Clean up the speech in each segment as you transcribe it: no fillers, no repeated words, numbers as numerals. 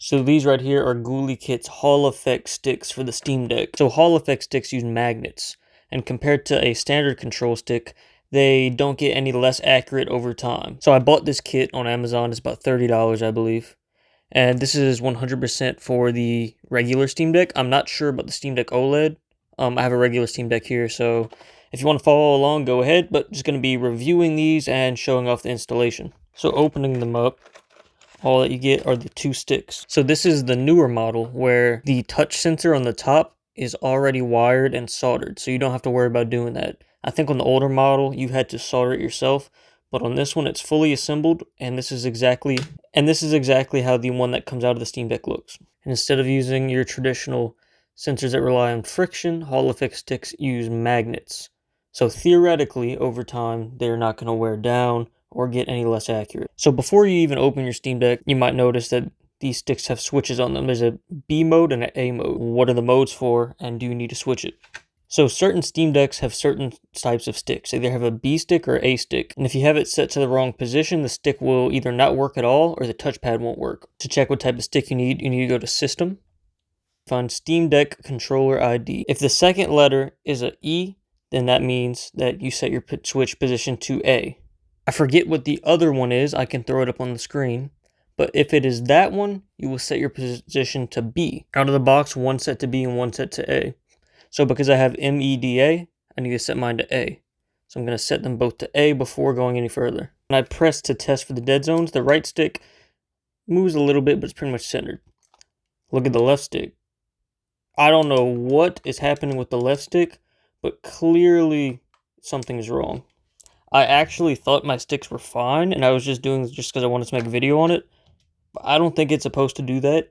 So these right here are Gulikit's Hall Effect sticks for the Steam Deck. So Hall Effect sticks use magnets, and compared to a standard control stick, they don't get any less accurate over time. So I bought this kit on Amazon. It's about $30, I believe. And this is 100% for the regular Steam Deck. I'm not sure about the Steam Deck OLED. I have a regular Steam Deck here, so if you want to follow along, go ahead. But just going to be reviewing these and showing off the installation. So opening them up, all that you get are the two sticks. So this is the newer model where the touch sensor on the top is already wired and soldered, so you don't have to worry about doing that. I think on the older model you had to solder it yourself, but on this one it's fully assembled, and this is exactly how the one that comes out of the Steam Deck looks. And instead of using your traditional sensors that rely on friction, Hall Effect sticks use magnets. So theoretically, over time, they're not going to wear down or get any less accurate. So before you even open your Steam Deck, you might notice that these sticks have switches on them. There's a B mode and an A mode. What are the modes for, and do you need to switch it? So certain Steam Decks have certain types of sticks. They either have a B stick or A stick. And if you have it set to the wrong position, the stick will either not work at all or the touchpad won't work. To check what type of stick you need to go to System, find Steam Deck Controller ID. If the second letter is a E, then that means that you set your switch position to A. I forget what the other one is. I can throw it up on the screen. But if it is that one, you will set your position to B. Out of the box, one set to B and one set to A. So because I have MEDA, I need to set mine to A. So I'm going to set them both to A before going any further. When I press to test for the dead zones, the right stick moves a little bit, but it's pretty much centered. Look at the left stick. I don't know what is happening with the left stick, but clearly something is wrong. I actually thought my sticks were fine, and I was just doing this just because I wanted to make a video on it. But I don't think it's supposed to do that.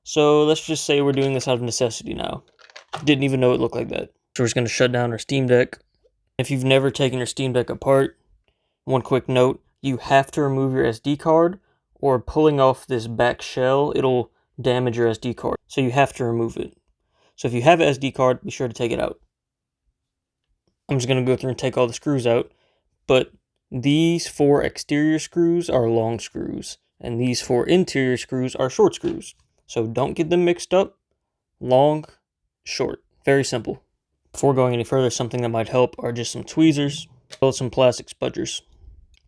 So let's just say we're doing this out of necessity now. Didn't even know it looked like that. So we're just going to shut down our Steam Deck. If you've never taken your Steam Deck apart, one quick note, you have to remove your SD card, or pulling off this back shell, it'll damage your SD card. So you have to remove it. So if you have an SD card, be sure to take it out. I'm just going to go through and take all the screws out. But these 4 exterior screws are long screws, and these 4 interior screws are short screws. So don't get them mixed up. Long, short. Very simple. Before going any further, something that might help are just some tweezers, as well as some plastic spudgers.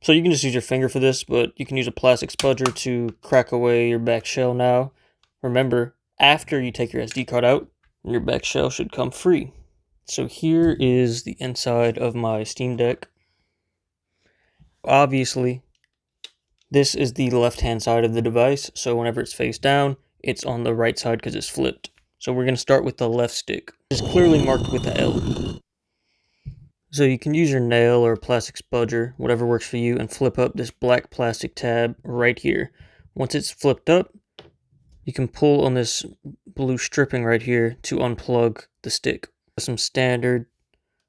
So you can just use your finger for this, but you can use a plastic spudger to crack away your back shell now. Remember, after you take your SD card out, your back shell should come free. So here is the inside of my Steam Deck. Obviously, this is the left-hand side of the device, so whenever it's face down, it's on the right side because it's flipped. So we're going to start with the left stick. It's clearly marked with the L. So you can use your nail or a plastic spudger, whatever works for you, and flip up this black plastic tab right here. Once it's flipped up, you can pull on this blue stripping right here to unplug the stick. Some standard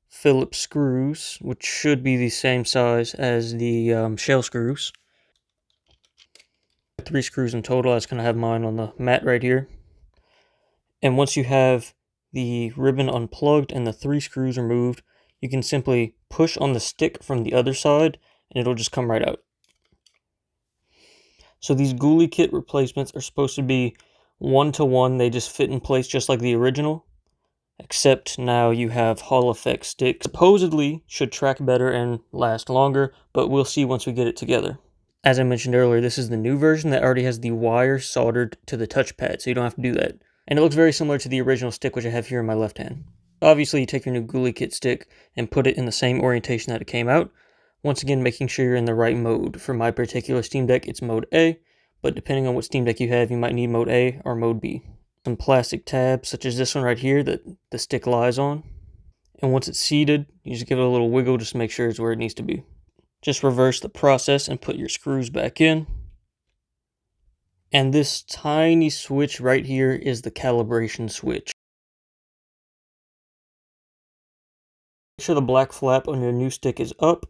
Phillips screws, which should be the same size as the shell screws. 3 screws in total. I just kind of have mine on the mat right here. And once you have the ribbon unplugged and the 3 screws removed, you can simply push on the stick from the other side and it'll just come right out. So these Gulikit replacements are supposed to be 1-to-1. They just fit in place just like the original. Except now you have Hall Effect sticks. Supposedly should track better and last longer, but we'll see once we get it together. As I mentioned earlier, this is the new version that already has the wire soldered to the touchpad, so you don't have to do that. And it looks very similar to the original stick, which I have here in my left hand. Obviously, you take your new Gulikit stick and put it in the same orientation that it came out. Once again, making sure you're in the right mode. For my particular Steam Deck, it's mode A, but depending on what Steam Deck you have, you might need mode A or mode B. Some plastic tabs, such as this one right here that the stick lies on. And once it's seated, you just give it a little wiggle just to make sure it's where it needs to be. Just reverse the process and put your screws back in. And this tiny switch right here is the calibration switch. Make sure the black flap on your new stick is up,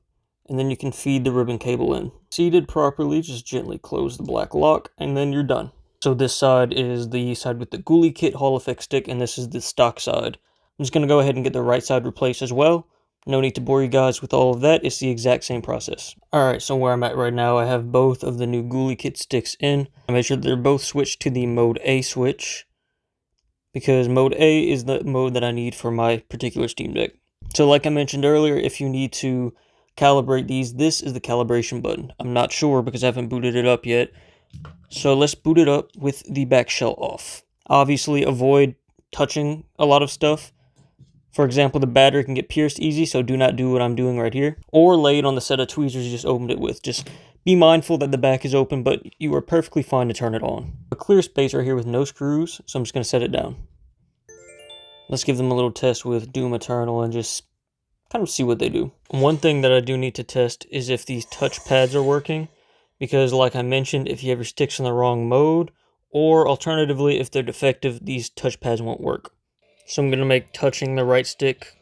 and then you can feed the ribbon cable in. Seated properly, just gently close the black lock, and then you're done. So this side is the side with the Gulikit Hall Effect stick, and this is the stock side. I'm just going to go ahead and get the right side replaced as well. No need to bore you guys with all of that, it's the exact same process. Alright, so where I'm at right now, I have both of the new Gulikit sticks in. I made sure that they're both switched to the mode A switch, because mode A is the mode that I need for my particular Steam Deck. So like I mentioned earlier, if you need to calibrate these, this is the calibration button. I'm not sure because I haven't booted it up yet. So let's boot it up with the back shell off. Obviously avoid touching a lot of stuff. For example, the battery can get pierced easy, so do not do what I'm doing right here. Or lay it on the set of tweezers you just opened it with. Just be mindful that the back is open, but you are perfectly fine to turn it on. A clear space right here with no screws, so I'm just going to set it down. Let's give them a little test with Doom Eternal and just kind of see what they do. One thing that I do need to test is if these touch pads are working, because like I mentioned, if you have your sticks in the wrong mode, or alternatively, if they're defective, these touch pads won't work. So I'm going to make touching the right stick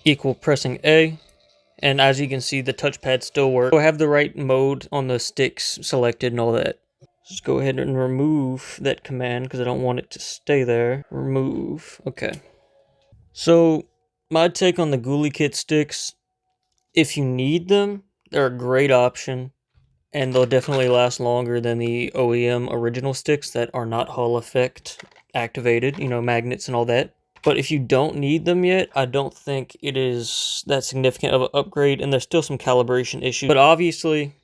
equal pressing A, and as you can see, the touchpad still works. So I have the right mode on the sticks selected and all that. Just go ahead and remove that command because I don't want it to stay there. Remove. Okay. So my take on the Gulikit sticks, if you need them, they're a great option, and they'll definitely last longer than the OEM original sticks that are not Hall effect activated, you know, magnets and all that. But if you don't need them yet, I don't think it is that significant of an upgrade, and there's still some calibration issues. But obviously,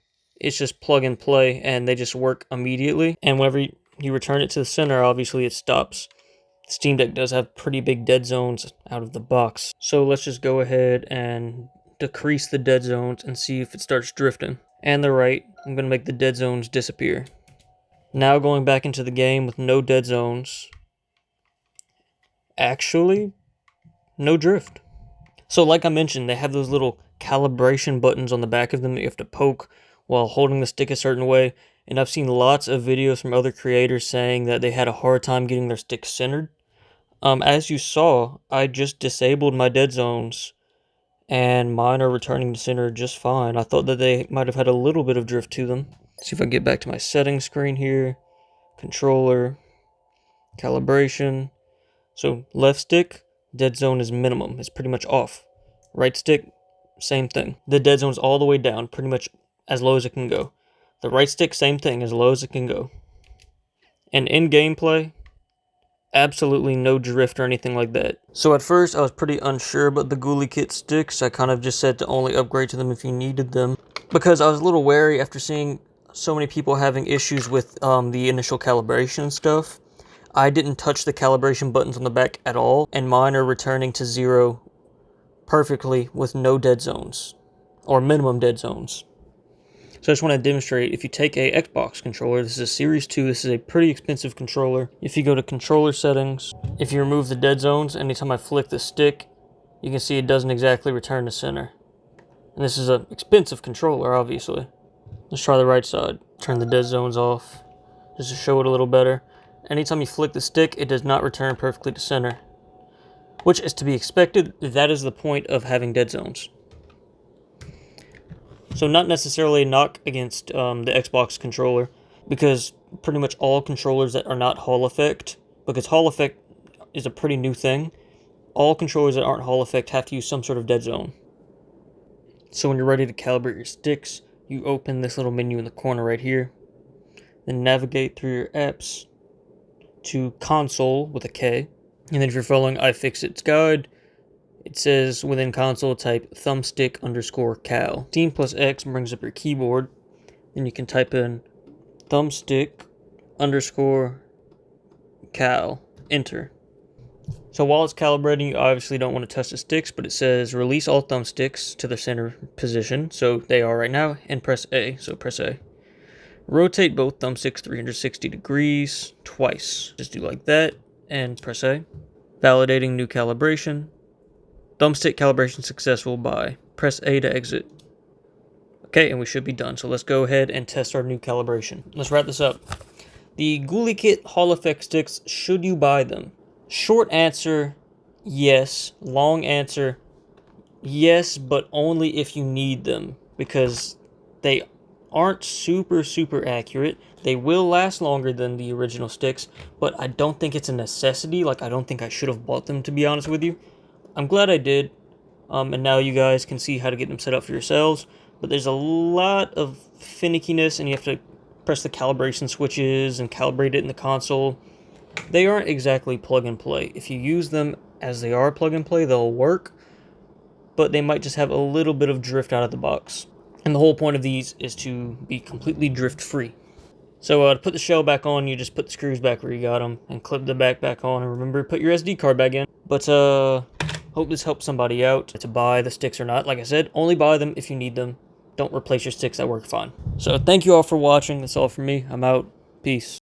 it's just plug and play, and they just work immediately. And whenever you return it to the center, obviously it stops. Steam Deck does have pretty big dead zones out of the box. So let's just go ahead and decrease the dead zones and see if it starts drifting. And the right, I'm going to make the dead zones disappear. Now going back into the game with no dead zones. Actually, no drift. So like I mentioned, they have those little calibration buttons on the back of them that you have to poke while holding the stick a certain way. And I've seen lots of videos from other creators saying that they had a hard time getting their stick centered. As you saw, I just disabled my dead zones, and mine are returning to center just fine. I thought that they might have had a little bit of drift to them. Let's see if I can get back to my settings screen here. Controller, calibration. So left stick, dead zone is minimum. It's pretty much off. Right stick, same thing. The dead zone's all the way down, pretty much as low as it can go. The right stick, same thing, as low as it can go. And in gameplay, absolutely no drift or anything like that. So at first I was pretty unsure about the Gulikit sticks. I kind of just said to only upgrade to them if you needed them, because I was a little wary after seeing so many people having issues with the initial calibration stuff. I didn't touch the calibration buttons on the back at all, and mine are returning to 0 perfectly with no dead zones, or minimum dead zones. So I just want to demonstrate, if you take a Xbox controller, this is a Series 2, this is a pretty expensive controller. If you go to controller settings, if you remove the dead zones, anytime I flick the stick, you can see it doesn't exactly return to center. And this is an expensive controller, obviously. Let's try the right side. Turn the dead zones off, just to show it a little better. Anytime you flick the stick, it does not return perfectly to center, which is to be expected. That is the point of having dead zones. So not necessarily a knock against the Xbox controller, because pretty much all controllers that are not Hall effect, because Hall effect is a pretty new thing, all controllers that aren't Hall effect have to use some sort of dead zone. So when you're ready to calibrate your sticks, you open this little menu in the corner right here, then navigate through your apps to console with a K, and then if you're following ifixit's guide, it says within console type thumbstick_cal. Steam plus X brings up your keyboard, then you can type in thumbstick_cal, enter. So while it's calibrating, you obviously don't want to touch the sticks, but it says release all thumbsticks to their center position, so they are right now, and press A, so press A. Rotate both thumbsticks 360 degrees twice. Just do like that, and press A. Validating new calibration. Thumbstick calibration successful by press A to exit. Okay, and we should be done. So let's go ahead and test our new calibration. Let's wrap this up. The Gulikit Hall effect sticks, should you buy them? Short answer, yes. Long answer, yes, but only if you need them, because they aren't super accurate. They will last longer than the original sticks, but I don't think it's a necessity. Like, I don't think I should have bought them, to be honest with you. I'm glad I did. And now you guys can see how to get them set up for yourselves. But there's a lot of finickiness, and you have to press the calibration switches and calibrate it in the console. They aren't exactly plug and play. If you use them as they are plug and play, they'll work, but they might just have a little bit of drift out of the box. And the whole point of these is to be completely drift free. So to put the shell back on, you just put the screws back where you got them and clip the back on, and remember to put your SD card back in. But hope this helps somebody out to buy the sticks or not. Like I said, only buy them if you need them. Don't replace your sticks that work fine. So thank you all for watching. That's all from me. I'm out. Peace.